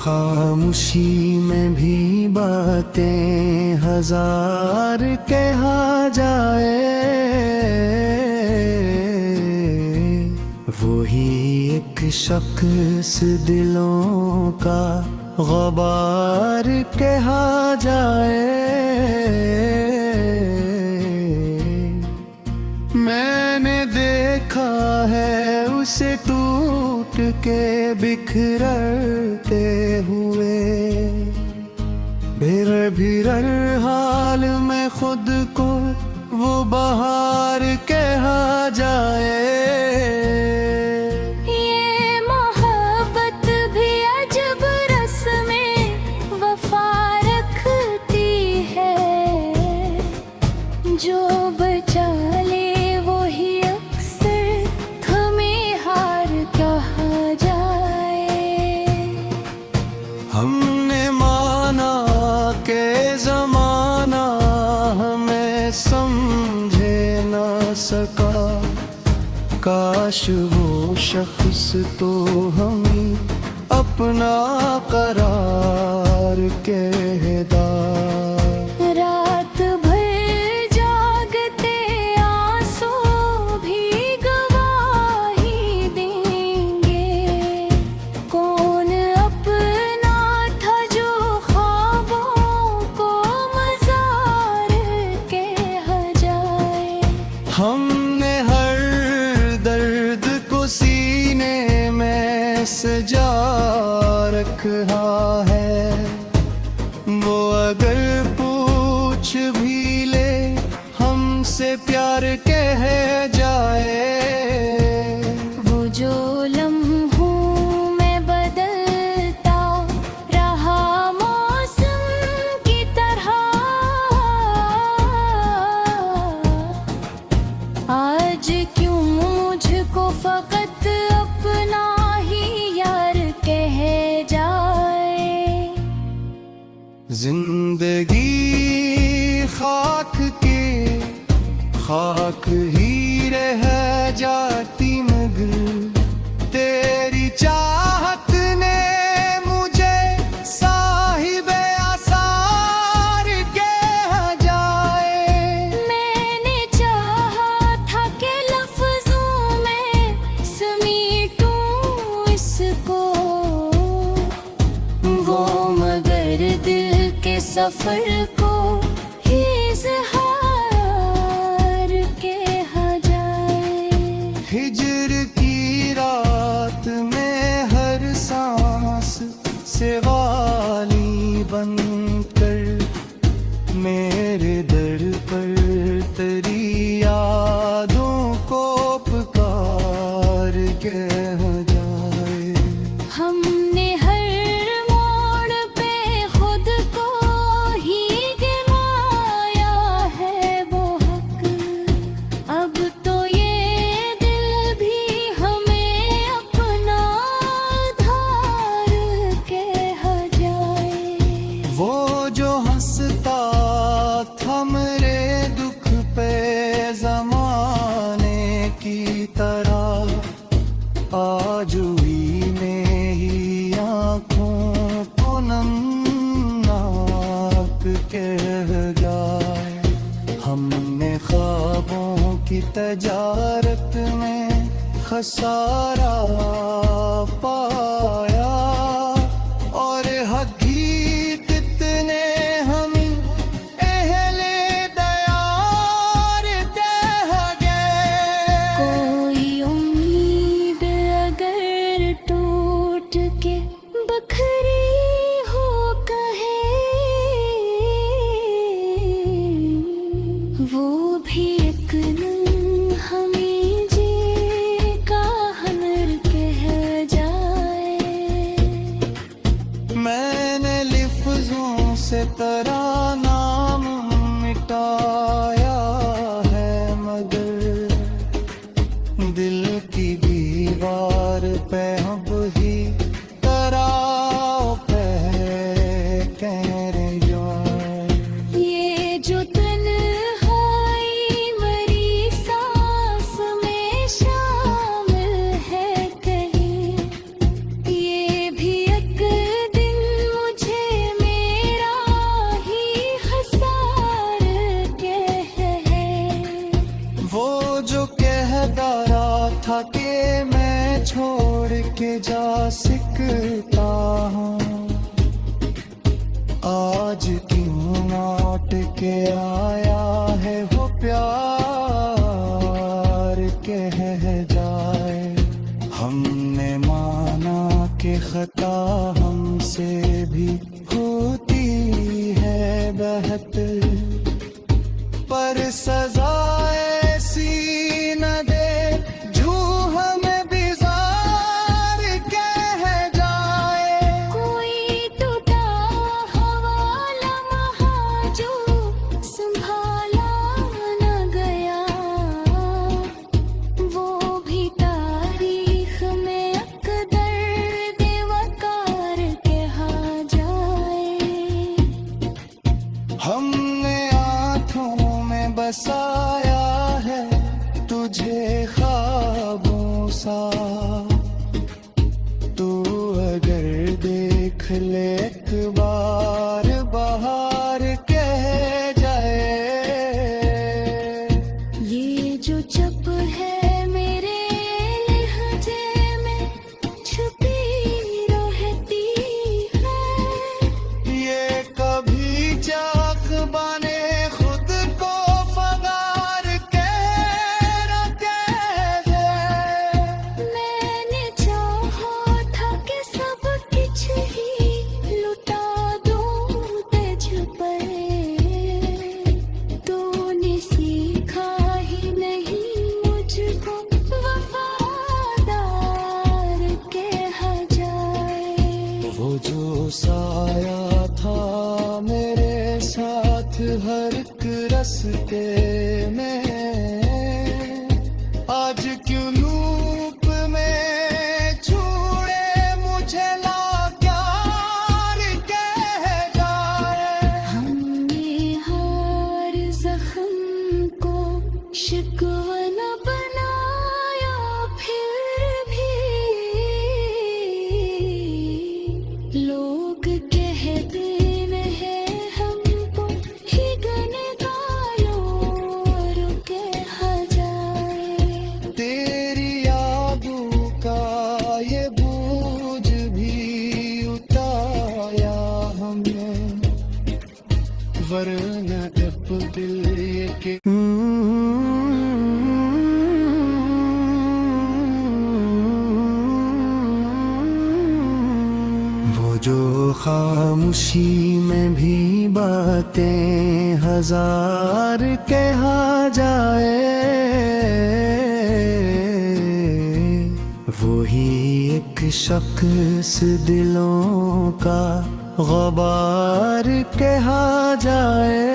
खामोशी में भी बातें हजार कहा जाए, वही एक शख्स दिलों का ग़बार कहा जाए। मैंने देखा है उसे टूट के बिखरते हुए, बिरर हाल में खुद को वो बहार कहा जाए। ये मोहब्बत भी अजब रस्में वफा रखती है, जो बचा ले वही अक्सर थमें हार कहा जाए। हमने माना के ज़माना हमें समझे ना सका, काश वो शख्स तो हमें अपना करार कहता। रात भर जागते आंसू भी गवाही देंगे, कौन अपना था जो ख्वाबों को मज़ार कहा जाए। हमने हर दर्द को सीने में सजा रखा है, वो अगर पूछ भी ले हमसे प्यार कह जाए। वो जो लम्हों में बदलता रहा मौसम की तरह, आज क्यों मुझको फकत अपना ही यार कह जाए। जिंदगी खाक के खाक ही रह जाती, मगर तेरी चाहत ने मुझे साहिबे आसार कह जाए। मैंने चाहा था कि लफ्जों में समेटूं इसको, वो मगर दिल के सफर को इज़हार कहा जाए। हिजर की रात में हर सांस से वाली बनकर मेरे दर पर तेरी यादों को पुकार कह जाए। हमने हर मोड़ पे खुद को ही गिनाया है वो हक, अब तो ये दिल भी हमें अपना आधार कहा जाए। वो जो हंसता था मेरे दुख पे ज़माने की तरह, आज हुई मेरी आँखों को नमनाक कह जाए। हमने ख्वाबों की तजारत में खसारा पाया, और हकीकत ने हमें अहले दयार कह गए। कोई उम्मीद अगर टूट के बखरी हो कहे, वो भी एक नम हमें जी का हनर कह जाए। के जा सकता हूँ। आज क्यों लौट के आया है वो प्यार कह जाए। हमने माना कि खता हमसे भी होती है बेहतर, पर सजा ऐसी न दे जो हमें बिजार कह जाए। कोई टूटा हुआ लम्हा जो संभाला न गया, वो भी तारीख में अकदर देवकार कहा जाए। हमने आँखों में बसाया है तुझे ख्वाबों सा, तू अगर देख ले एक बार बाहर कह जाए। ये जो चप है मेरे लहजे में छुपी रहती है, ये कभी चाक बने खुद को फगार कह दे। मैंने चाहा था कि सब कुछ ही लुटा दूं तुझ पर, तूने सीखा ही नहीं मुझको वफादार कहा जाए। वो जो साया था मेरे साथ हर एक रस्ते में, आज क्यों लूप में छुड़े मुझे लाचार कह जाए। हमने हर जख्म को शिकवा न बनाया, फिर भी लोग कहते हैं हमको ही गनगालों कहा जाए। तेरी यादों का ये बोझ भी उतारा हमने, वरना अब दिल ये के वो जो खामोशी में भी बातें हजार कहा जाए, वो ही एक शख्स दिलों का ग़बार कहा जाए।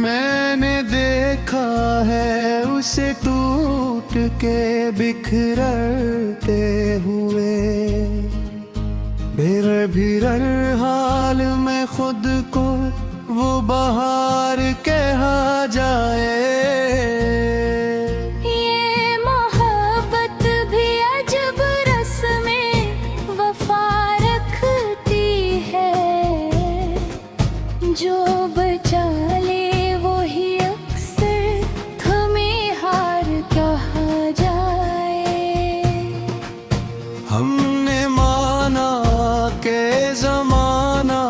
मैंने देखा है उसे टूट के बिखरते हुए, बिरर हाल में खुद को वो बहार कहा जाए। ये मोहब्बत भी अजब रस्में वफा रखती है, जो बचा ले वो ही अक्सर हमें हार कहा जाए। हमने माना के जमाना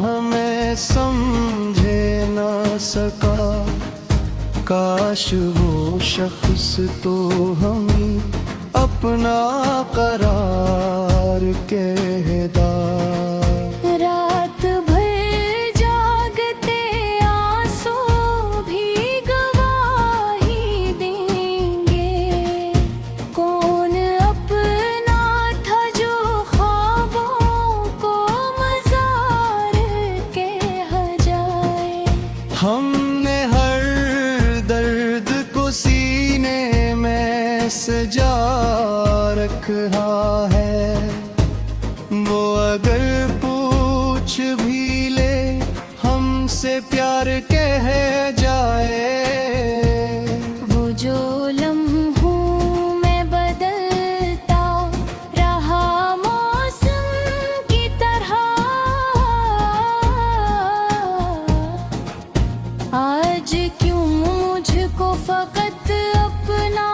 हमें समझे न सका, काश वो शख्स तो हमें अपना करार कहदा। रात भर जागते आंसू भी गवाही देंगे, कौन अपना था जो ख्वाबों को मज़ार कहा जाए। हमने हर दर्द को सीने में सजा रखा है, वो अगर पूछ भी ले हमसे प्यार कह जाए। वो जो लम्हों में बदलता रहा मौसम की तरह, आज क्यों मुझको फकत अपना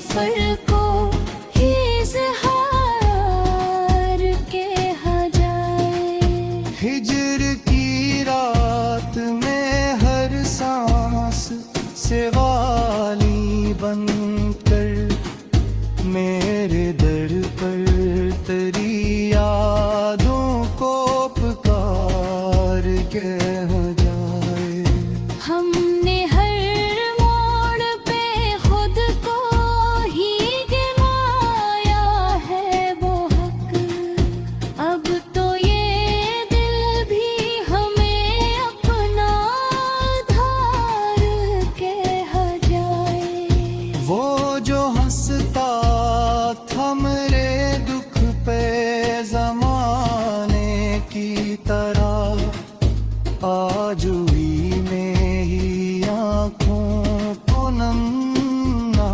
सफर को इज़हार कहा जाए। हिजर की रात में हर सांस से वाली बनकर मेरे दर पर तेरी यादों को पुकार कह जाए। हमने हर मोड़ पे खुद को ही गिनाया है वो हक, अब तो ये दिल भी हमें अपना आधार कह जाए। वो जो हंसता था मेरे दुख पे ज़माने की तरह, आज हुई मेरी आँखों को नमनाक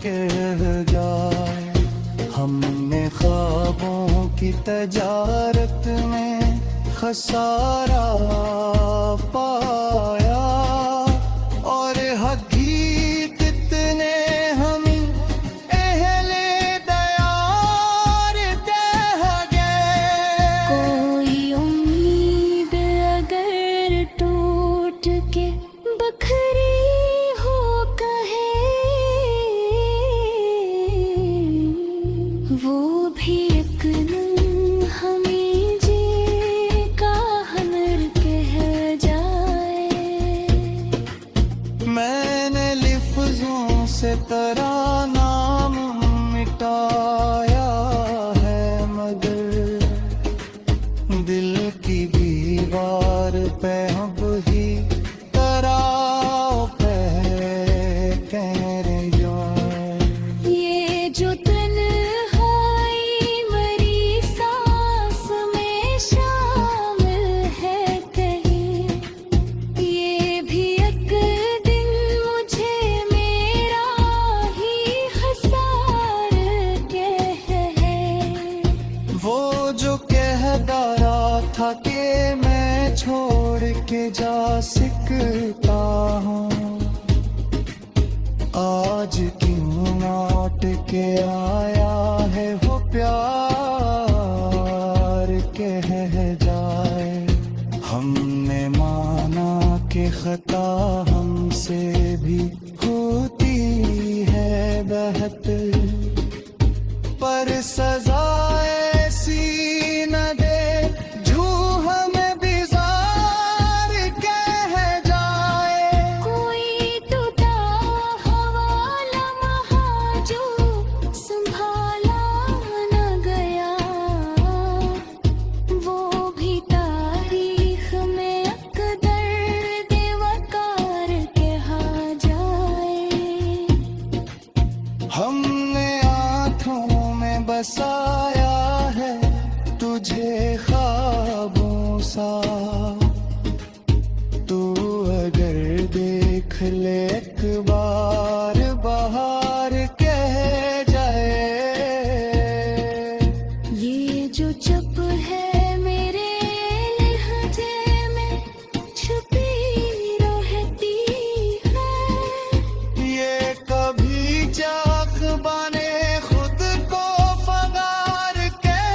कह जाए। हमने ख्वाबों की तजारत में खसारा पाया और हकीकत ने हमें अहले दयार कह गए। कोई उम्मीद अगर टूट के बखरी हो कहे, वो भी एक हमें जी का हनर कह जाए। मैंने लिफ्ज़ों से तेरा नाम मिटाया है, मगर दिल की दीवार पे अब ही तराव पे कह जाए। ये जो तन्हाई मरी सांस में शामिल है कहीं, ये भी एक दिन मुझे मेरा ही हसार कह है। वो जो कहता था कि मैं छोड़ के जा सकता हूँ, आज क्यों लौट के आया है वो प्यार कह जाए। हमने माना कि खता हमसे भी होती है बेहतर, पर सजा ऐसी न दे जो हमें बिजार कह जाए। कोई टूटा हवा लम्हा जो संभाला न गया, वो भी तारीख में अकदर देवकार कहा जाए। हमने आँखों में बसाया है तुझे ख्वाबों सा, तू अगर देख ले एक बार बाहर कह जाए। ये जो चुप है मेरे लहजे में छुपी रहती है, ये कभी चाक बने खुद को फगार कह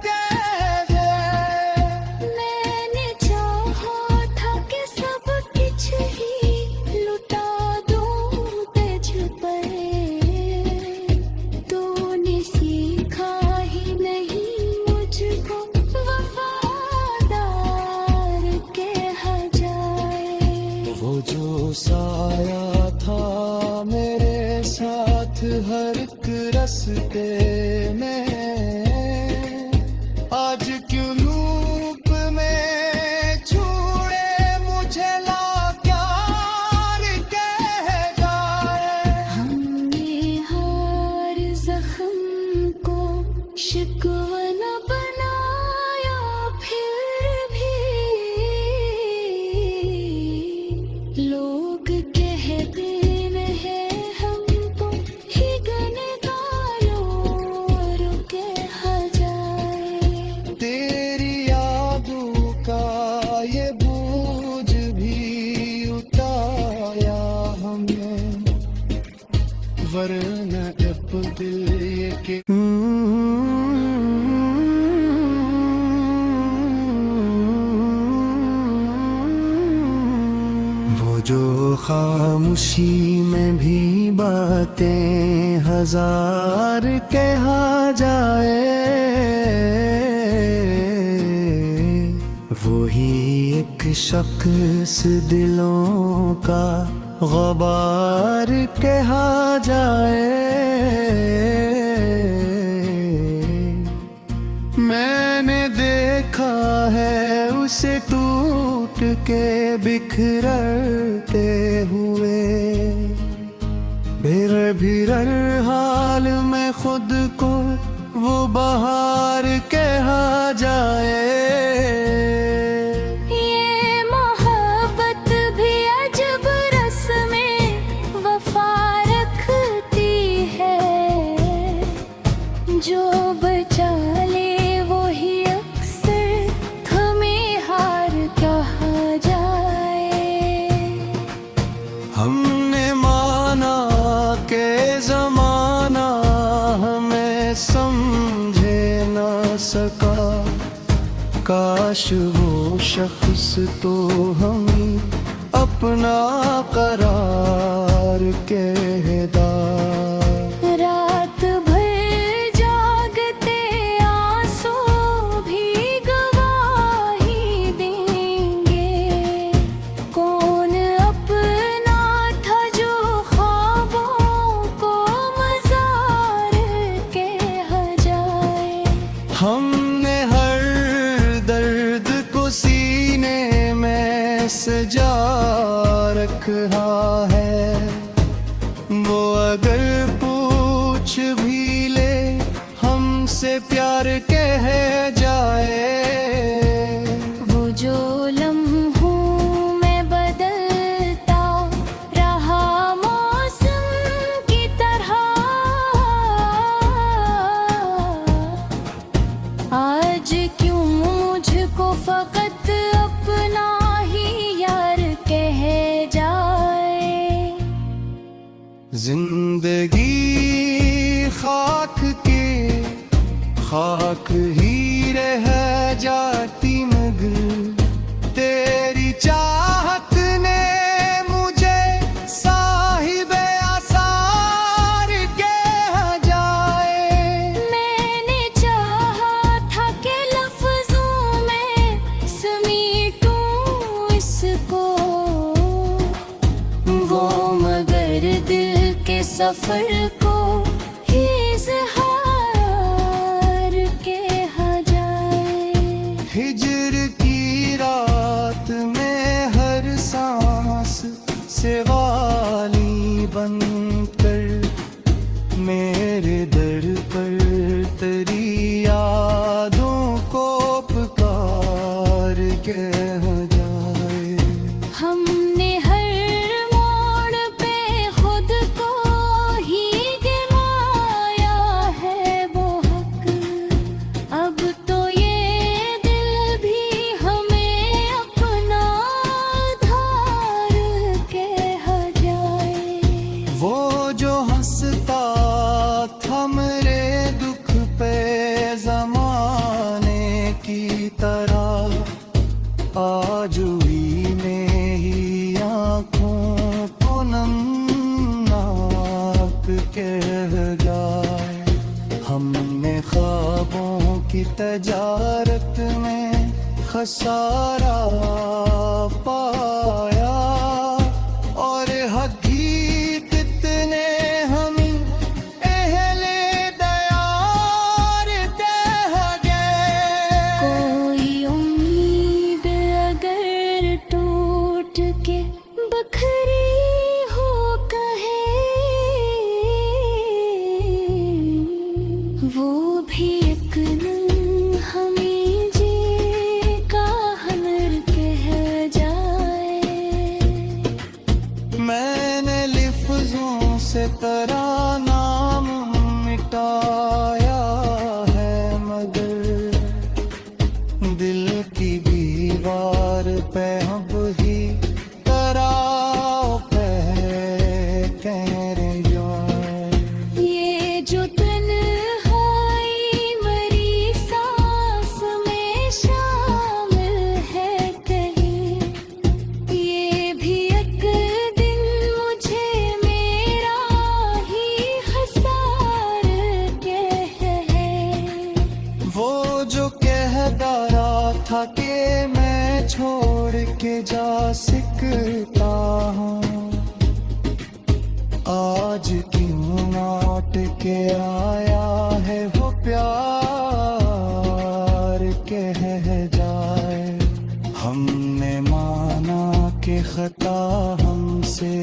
जाए। मैंने चाहा था कि सब कुछ ही लुटा दूं तुझ पर, तूने सीखा ही नहीं मुझको वफादार कहा जाए। वो जो साया था मेरे साथ हर एक रस्ते में, आज क्यों लूप में छुड़े मुझे लाचार कह जाए। हमने हर जख्म को शिकवा न बनाया, फिर भी लोग कहते हैं हमको ही गनगालों कहा जाए। तेरी यादों का ये बोझ भी उतारा हमने, दिल ये कि वो जो खामोशी में भी बातें हजार कहा जाए, वही एक शख्स दिलों का ग़बार कहा जाए। मैंने देखा है उसे टूट के बिखरते हुए, बिरर हाल में खुद को वो बहार कहा जाए। ये मोहब्बत भी अजब रस्में वफा रखती है, जो बचा ले वही अक्सर हमें हार कहा जाए। हमने माना के जमाना हमें समझे न सका, काश वो शख्स तो हमें अपना करार कहता। रात भर जागते आंसू भी गवाही देंगे, कौन अपना था जो ख्वाबों को मज़ार कहा जाए। हमने हर दर्द को सीने में सजा रखा है, वो अगर पूछ भी ले हमसे प्यार कह जाए। वो जो लम्हों में बदलता रहा मौसम की तरह, आज क्यों मुझको फकत अपना ही यार कह जाए। जिंदगी खाक ही रह जाती, मगर तेरी चाहत ने मुझे साहिबे आसार कह जाए। मैंने चाहा था कि लफ्जों में समेटूं इसको, वो मगर दिल के सफर को इज़हार कहा जाए। हिजर की रात में हर सांस से वाली बनकर मेरे दर पर तेरी यादों को पुकार कह जाए। हमने हर मोड़ पे खुद को ही गिराया है वो हक, अब तो ये दिल भी हमें अपना आधार कहा जाए। वो जो हंसता था मेरे दुख पे जमाने की तरह, आज भी मेरी आँखों को नमनाक कह जाए। हमने ख्वाबों की तजारत में खसारा पाया, और हकीकत ने हमें अहले दयार कह गए। कोई उम्मीद अगर टूट के बखरी हो कहे, वो भी एक दिन हमें जी का हनर कह जाए। मैं छोड़ के जा सकता हूँ आज क्यों लौट के आया है वो प्यार कह जाए हमने माना कि खता हमसे